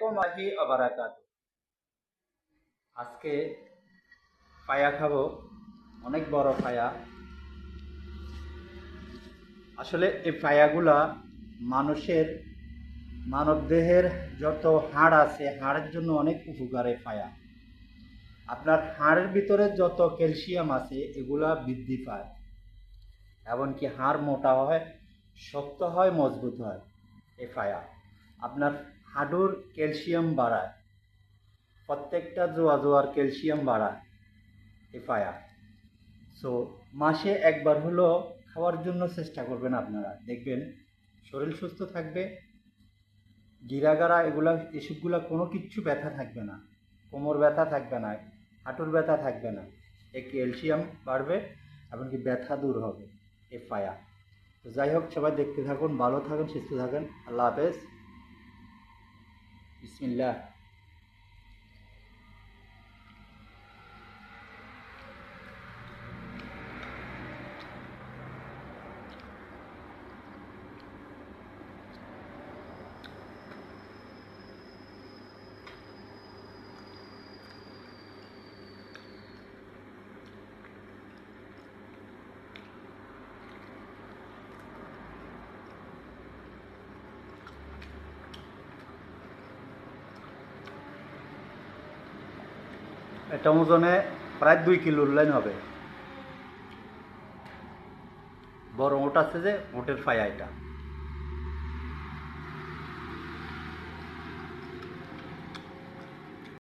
আলাইকুম ওয়া বারাকাতুহু। আজকে পায়া খাবো, অনেক বড় পায়া। আসলে এই পায়াগুলা মানুষের মানবদেহের যত হাড় আছে হাড়ের জন্য অনেক উপকার। এই পায়া আপনার হাড়ের ভিতরে যত ক্যালসিয়াম আছে এগুলা বৃদ্ধি পায়, এমনকি হাড় মোটা হয়, শক্ত হয়, মজবুত হয়। এই পায়া আপনার হাড়ুর ক্যালসিয়াম বাড়ায়, প্রত্যেকটা জোয়ার ক্যালসিয়াম বাড়ায় এই পায়া। সো মাসে একবার হলো খাওয়ার জন্য চেষ্টা করবেন, আপনারা দেখবেন শরীর সুস্থ থাকবে, গিরাগাড়া এসবগুলা কোনো কিচ্ছু ব্যথা থাকবে না, কোমর ব্যথা থাকবে না, হাঁটুর ব্যথা থাকবে না। এই ক্যালসিয়াম বাড়বে, এমনকি ব্যথা দূর হবে এই পায়া। তো যাই হোক, সবাই দেখতে থাকুন, ভালো থাকুন, সুস্থ থাকুন। আল্লাহ হাফেজ। বিসমিল্লাহ। এটা ওজনে প্রায় 2 কিলোর লাইন হবে। বড় ওট আছে যে, ওটের পায়া এটা।